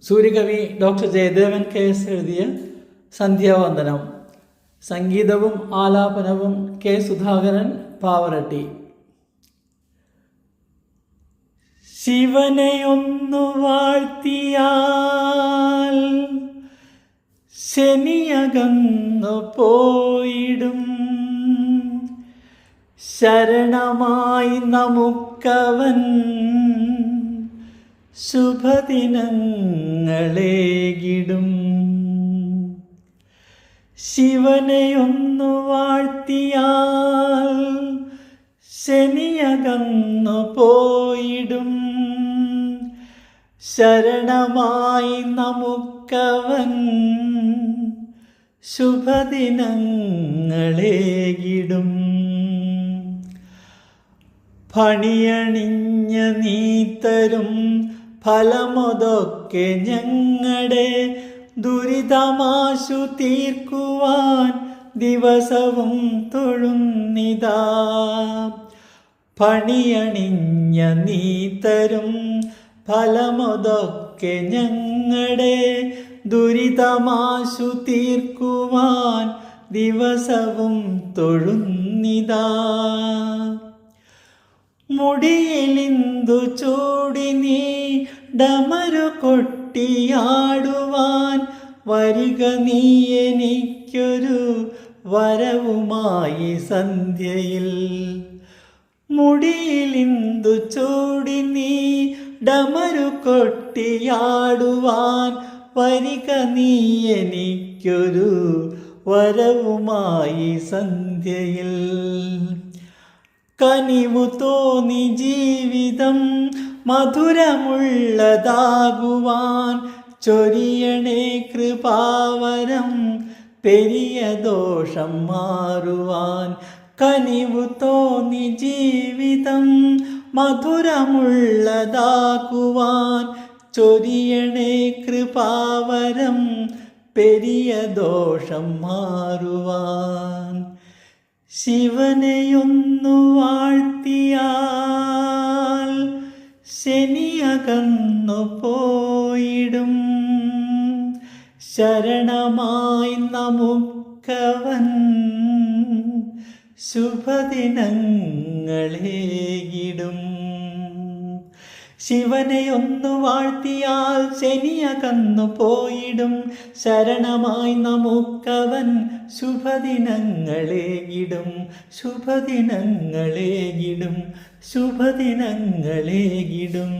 സൂര്യകവി doctor Jayadevan KS എഴുതിയ സന്ധ്യാവന്ദനം. സംഗീതവും ആലാപനവും K. Sudhakaran Pavaratti. ശിവനെയൊന്നു വാഴ്ത്തിയാൽ ശനിയകന്നു പോയിടും, ശരണമായി നമുക്കവൻ ശുഭദിനങ്ങളേകിടും. ശിവനെയൊന്നു വാഴ്ത്തിയാൽ ശനിയകന്നു പോയിടും, ശരണമായി നമുക്കവൻ ശുഭദിനങ്ങളേകിടും. പണിയണിഞ്ഞ നീ തരും ഫലമൊതൊക്കെ ഞങ്ങളുടെ ദുരിതമാശു തീർക്കുവാൻ ദിവസവും തൊഴുന്നിതാ. പണിയണിഞ്ഞ നീ തരും ഫലമൊതൊക്കെ ഞങ്ങളുടെ ദുരിതമാശു തീർക്കുവാൻ ദിവസവും തൊഴുന്നിതാ. മുടിയിലിന്തു ചൂടി നീ ഡമരു കൊട്ടിയാടുവാൻ വരിക നീ എനിക്കൊരു വരവുമായി സന്ധ്യയിൽ. മുടിയിലിന്തു ചൂടി നീ ഡമരു കൊട്ടിയാടുവാൻ വരിക നീ എനിക്കൊരു വരവുമായി സന്ധ്യയിൽ. കനിവു തോന്നി ജീവിതം മധുരമുള്ളതാകുവാൻ ചൊരിയണേ കൃപാവരം പെരിയ ദോഷം മാറുവാൻ. കനിവു തോന്നി ജീവിതം മധുരമുള്ളതാകുവാൻ ചൊരിയണേ കൃപാവരം പെരിയ ദോഷം മാറുവാൻ. ശിവനെയൊന്നു വാഴ്ത്തിയാൽ ശനിയകന്നു പോയിടും, ശരണമായി നമുക്കവൻ ശുഭദിനങ്ങളേകിടും. ശിവനെയൊന്നു വാഴ്ത്തിയാൽ ശനിയകന്നു പോയിടും, ശരണമായി നമുക്കവൻ ശുഭദിനങ്ങളേകിടും. ശുഭദിനങ്ങളേകിടും, ശുഭദിനങ്ങളേകിടും.